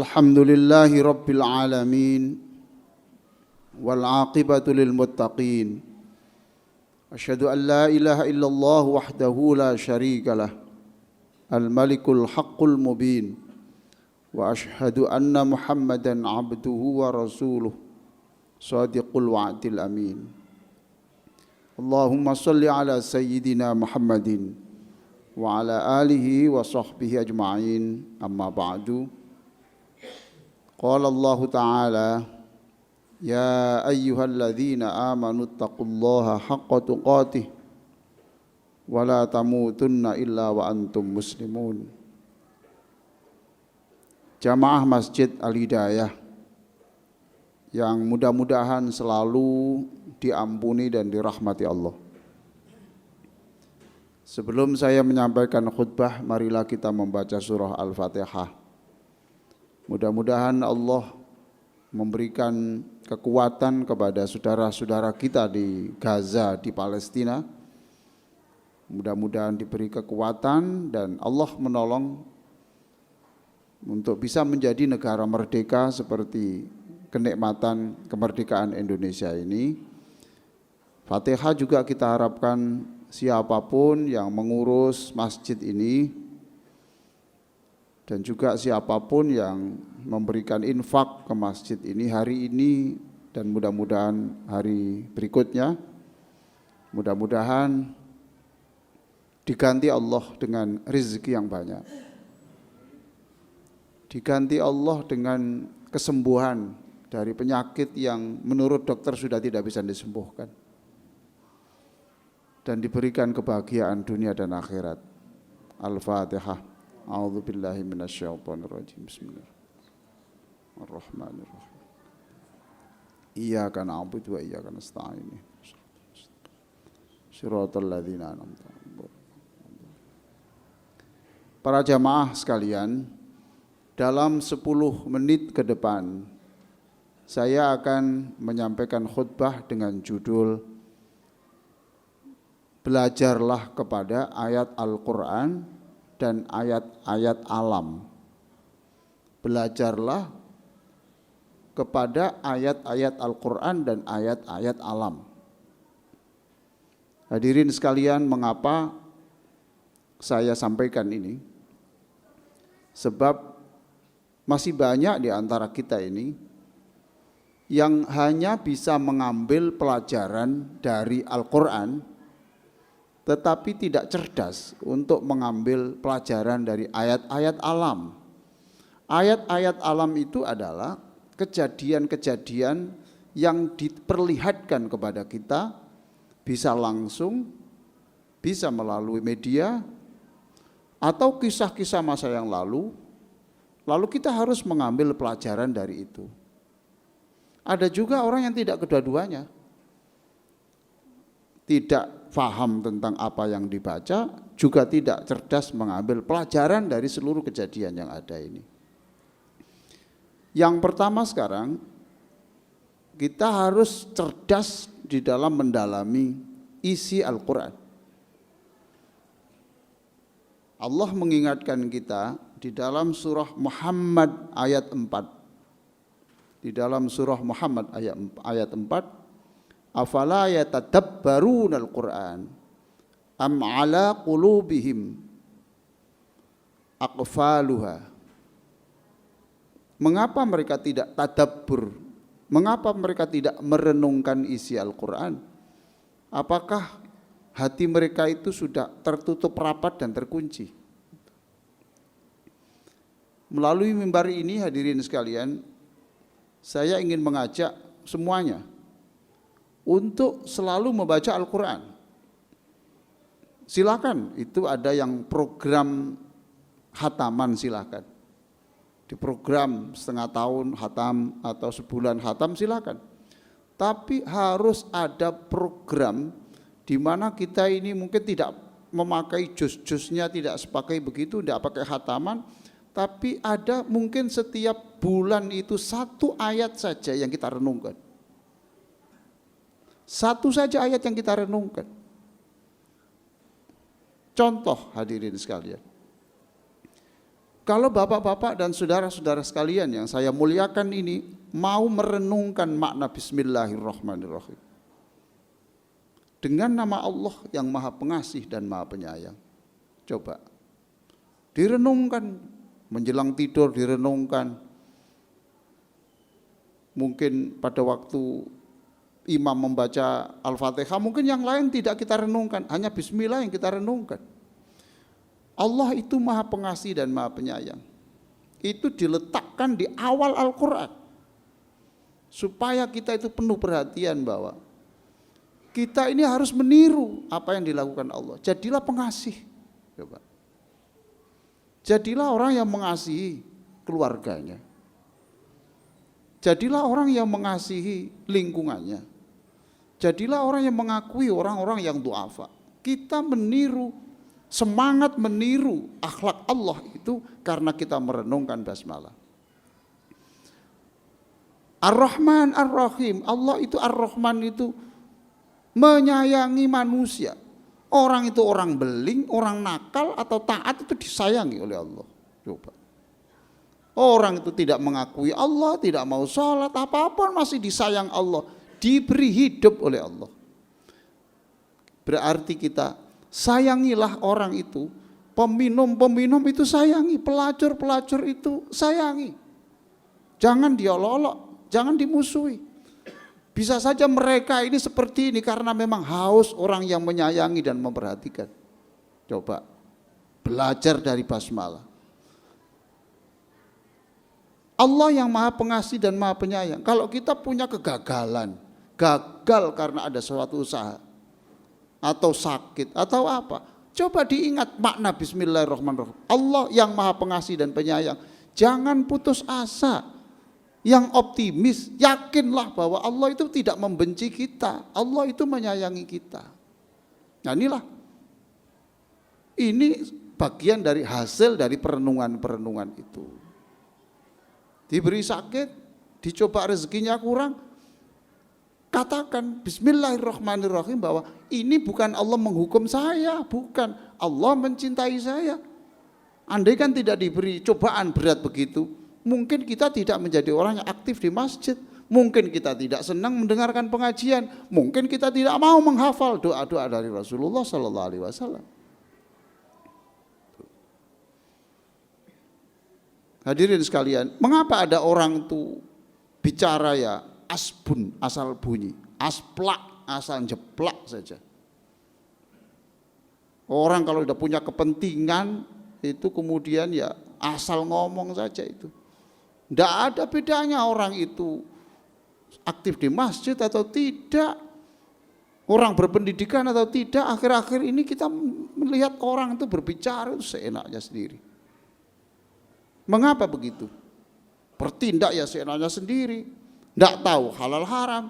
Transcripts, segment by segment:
Alhamdulillahi Rabbil Alamin wal aqibatu lil muttaqin. Asyhadu an la ilaha illallah wahdahu la syarikalah al malikul haqqul mubin wa asyhadu anna Muhammadan abduhu wa rasuluh sadiqul wa'dil amin. Allahumma salli ala sayyidina Muhammadin wa ala alihi wa sahbihi ajma'in. Amma ba'du. Qala Allah Ta'ala, ya ayyuhalladzina amanu taqullaha haqqa tuqatih wa la tamutunna illa wa antum muslimun. Jamaah Masjid Al-Hidayah yang mudah-mudahan selalu diampuni dan dirahmati Allah. Sebelum saya menyampaikan khutbah, marilah kita membaca surah Al-Fatihah. Mudah-mudahan Allah memberikan kekuatan kepada saudara-saudara kita di Gaza, di Palestina. Mudah-mudahan diberi kekuatan dan Allah menolong untuk bisa menjadi negara merdeka seperti kenikmatan kemerdekaan Indonesia ini. Fatihah juga kita harapkan siapapun yang mengurus masjid ini dan juga siapapun yang memberikan infak ke masjid ini hari ini dan mudah-mudahan hari berikutnya, mudah-mudahan diganti Allah dengan rezeki yang banyak, diganti Allah dengan kesembuhan dari penyakit yang menurut dokter sudah tidak bisa disembuhkan, dan diberikan kebahagiaan dunia dan akhirat. Al-Fatihah. A'udzu billahi minasyaitonir rajim. Bismillahirrahmanirrahim. Iyyaka na'budu wa iyyaka nasta'in. Shiratal ladzina an'amta 'alaihim. Para jamaah sekalian, dalam 10 menit ke depan saya akan menyampaikan khutbah dengan judul Belajarlah kepada ayat Al-Quran dan ayat-ayat alam. Belajarlah kepada ayat-ayat Al-Quran dan ayat-ayat alam. Hadirin sekalian, mengapa saya sampaikan ini? Sebab masih banyak di antara kita ini yang hanya bisa mengambil pelajaran dari Al-Quran tetapi tidak cerdas untuk mengambil pelajaran dari ayat-ayat alam. Ayat-ayat alam itu adalah kejadian-kejadian yang diperlihatkan kepada kita, bisa langsung, bisa melalui media, atau kisah-kisah masa yang lalu kita harus mengambil pelajaran dari itu. Ada juga orang yang tidak kedua-duanya, tidak faham tentang apa yang dibaca, juga tidak cerdas mengambil pelajaran dari seluruh kejadian yang ada ini. Yang pertama sekarang, kita harus cerdas di dalam mendalami isi Al-Quran. Allah mengingatkan kita di dalam surah Muhammad ayat 4. Di dalam surah Muhammad ayat 4, afala yatadabbaruna al-Qur'an am ala qulubihim aqfaluha. Mengapa mereka tidak tadabbur? Mengapa mereka tidak merenungkan isi Al-Qur'an? Apakah hati mereka itu sudah tertutup rapat dan terkunci? Melalui mimbar ini, hadirin sekalian, saya ingin mengajak semuanya untuk selalu membaca Al-Quran. Silakan, itu ada yang program khataman, silakan. Di program setengah tahun khatam atau sebulan khatam, silakan. Tapi harus ada program di mana kita ini mungkin tidak memakai juz-juznya, tidak sepakai begitu, tidak pakai khataman, tapi ada mungkin setiap bulan itu 1 ayat saja yang kita renungkan. 1 saja ayat yang kita renungkan. Contoh hadirin sekalian, Kalau bapak-bapak dan saudara-saudara sekalian yang saya muliakan ini mau merenungkan makna Bismillahirrahmanirrahim dengan nama Allah yang Maha Pengasih dan Maha Penyayang, coba direnungkan menjelang tidur, direnungkan mungkin pada waktu imam membaca Al-Fatihah, mungkin yang lain tidak kita renungkan, hanya Bismillah yang kita renungkan. Allah itu Maha Pengasih dan Maha Penyayang. Itu diletakkan di awal Al-Quran supaya kita itu penuh perhatian bahwa kita ini harus meniru apa yang dilakukan Allah. Jadilah pengasih. Coba. Jadilah orang yang mengasihi keluarganya. Jadilah orang yang mengasihi lingkungannya. Jadilah orang yang mengakui orang-orang yang du'afa. Kita meniru, semangat meniru akhlak Allah itu karena kita merenungkan basmalah. Ar-Rahman Ar-Rahim, Allah itu Ar-Rahman itu menyayangi manusia. Orang itu orang beling, orang nakal atau taat itu disayangi oleh Allah. Coba. Orang itu tidak mengakui Allah, tidak mau sholat, apapun masih disayang Allah, diberi hidup oleh Allah. Berarti kita sayangilah orang itu, peminum-peminum itu sayangi, pelacur-pelacur itu sayangi. Jangan diolok-olok, jangan dimusuhi. Bisa saja mereka ini seperti ini karena memang haus orang yang menyayangi dan memperhatikan. Coba belajar dari basmalah. Allah yang Maha Pengasih dan Maha Penyayang. Kalau kita punya kegagalan, gagal karena ada suatu usaha atau sakit atau apa, coba diingat makna Bismillahirrahmanirrahim. Allah yang Maha Pengasih dan Penyayang. Jangan putus asa. Yang optimis, yakinlah bahwa Allah itu tidak membenci kita. Allah itu menyayangi kita. Nah ini bagian dari hasil dari perenungan-perenungan itu. Diberi sakit, dicoba rezekinya kurang, katakan Bismillahirrahmanirrahim bahwa ini bukan Allah menghukum saya, bukan, Allah mencintai saya. Andai kan tidak diberi cobaan berat begitu, mungkin kita tidak menjadi orang yang aktif di masjid, mungkin kita tidak senang mendengarkan pengajian, mungkin kita tidak mau menghafal doa-doa dari Rasulullah Sallallahu Alaihi Wasallam. Hadirin sekalian, mengapa ada orang itu bicara ya asbun asal bunyi, asplak asal jeplak saja. Orang kalau sudah punya kepentingan itu kemudian ya asal ngomong saja itu. Tidak ada bedanya orang itu aktif di masjid atau tidak, orang berpendidikan atau tidak. Akhir-akhir ini kita melihat orang itu berbicara itu seenaknya sendiri. Mengapa begitu? Bertindak ya seenaknya sendiri, tidak tahu halal haram.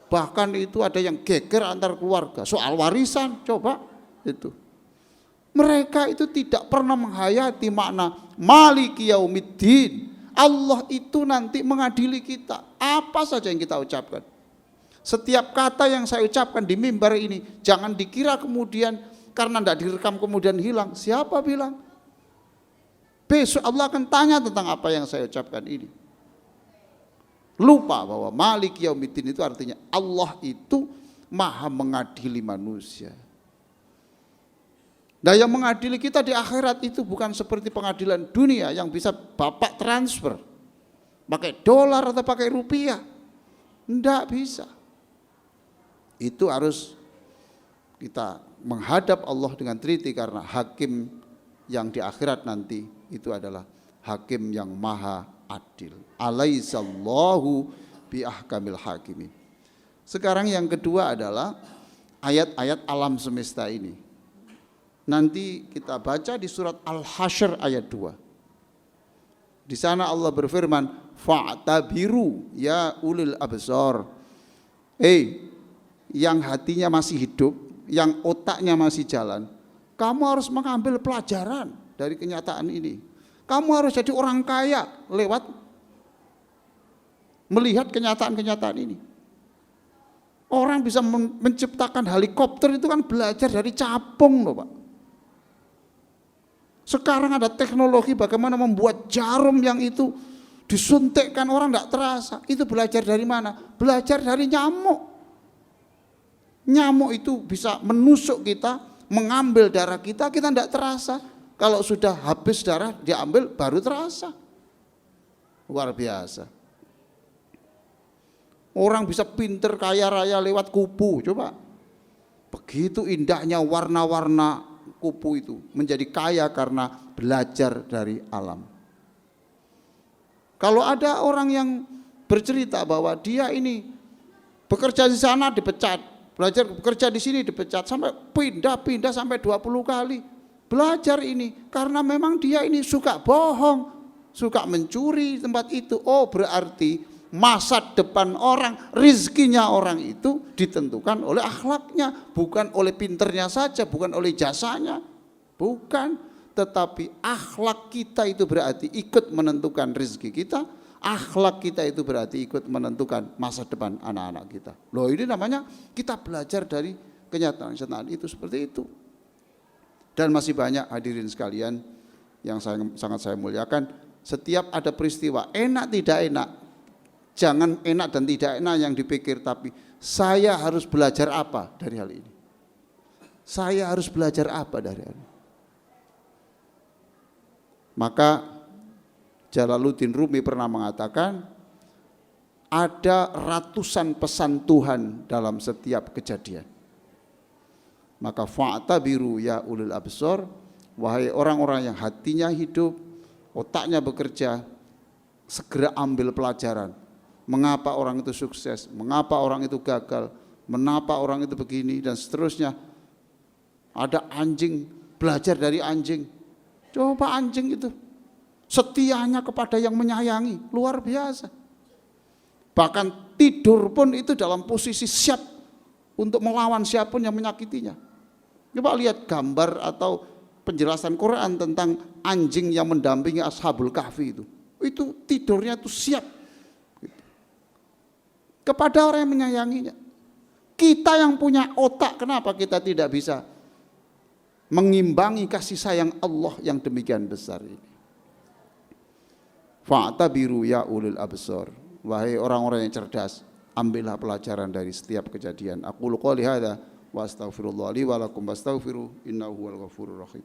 Bahkan itu ada yang geger antar keluarga soal warisan. Coba itu. Mereka itu tidak pernah menghayati makna Maliki Yaumiddin. Allah itu nanti mengadili kita. Apa saja yang kita ucapkan. Setiap kata yang saya ucapkan di mimbar ini, jangan dikira kemudian karena tidak direkam kemudian hilang. Siapa bilang? Besok Allah akan tanya tentang apa yang saya ucapkan ini. Lupa bahwa Malik Yaumiddin itu artinya Allah itu maha mengadili manusia. Nah yang mengadili kita di akhirat itu bukan seperti pengadilan dunia yang bisa bapak transfer pakai dolar atau pakai rupiah. Tidak bisa. Itu harus kita menghadap Allah dengan teliti karena hakim yang di akhirat nanti itu adalah hakim yang maha adil. Alaihissallahu biahkamil hakimin. Sekarang yang kedua adalah ayat-ayat alam semesta ini. Nanti kita baca di surat Al-Hasyr ayat 2. Di sana Allah berfirman, fa'tabiru ya ulil absar. Yang hatinya masih hidup, yang otaknya masih jalan, kamu harus mengambil pelajaran dari kenyataan ini. Kamu harus jadi orang kaya lewat melihat kenyataan-kenyataan ini. Orang bisa menciptakan helikopter itu kan belajar dari capung loh Pak. Sekarang ada teknologi bagaimana membuat jarum yang itu disuntikkan orang tidak terasa. Itu belajar dari mana? Belajar dari nyamuk. Nyamuk itu bisa menusuk kita, mengambil darah kita, kita tidak terasa. Kalau sudah habis darah diambil baru terasa. Luar biasa. Orang bisa pinter kaya raya lewat kupu, coba. Begitu indahnya warna-warna kupu itu, menjadi kaya karena belajar dari alam. Kalau ada orang yang bercerita bahwa dia ini bekerja di sana dipecat, belajar bekerja di sini dipecat, sampai pindah-pindah sampai 20 kali. Belajar ini karena memang dia ini suka bohong, suka mencuri tempat itu. Oh, berarti masa depan orang, rizkinya orang itu ditentukan oleh akhlaknya, bukan oleh pinternya saja, bukan oleh jasanya, bukan. Tetapi akhlak kita itu berarti ikut menentukan rizki kita, akhlak kita itu berarti ikut menentukan masa depan anak-anak kita. Loh, ini namanya kita belajar dari kenyataan itu seperti itu. Dan masih banyak hadirin sekalian yang sangat saya muliakan, setiap ada peristiwa enak tidak enak, jangan enak dan tidak enak yang dipikir, tapi saya harus belajar apa dari hal ini? Saya harus belajar apa dari hal ini? Maka Jalaluddin Rumi pernah mengatakan, ada ratusan pesan Tuhan dalam setiap kejadian. Maka fa'tabiru ya ulul absor, wahai orang-orang yang hatinya hidup, otaknya bekerja, segera ambil pelajaran. Mengapa orang itu sukses, mengapa orang itu gagal, mengapa orang itu begini dan seterusnya. Ada anjing, belajar dari anjing. Coba anjing itu setianya kepada yang menyayangi, luar biasa. Bahkan tidur pun itu dalam posisi siap untuk melawan siapapun yang menyakitinya. Coba lihat gambar atau penjelasan Quran tentang anjing yang mendampingi Ashabul Kahfi itu. Itu tidurnya itu siap kepada orang yang menyayanginya. Kita yang punya otak, kenapa kita tidak bisa mengimbangi kasih sayang Allah yang demikian besar ini? Fa'tabiru ya ulul absar, wahai orang-orang yang cerdas, ambillah pelajaran dari setiap kejadian. Aqulu qouli hadza wa astaghfirullah li wa lakum wastaghfiru innahu huwal ghafurur rahim.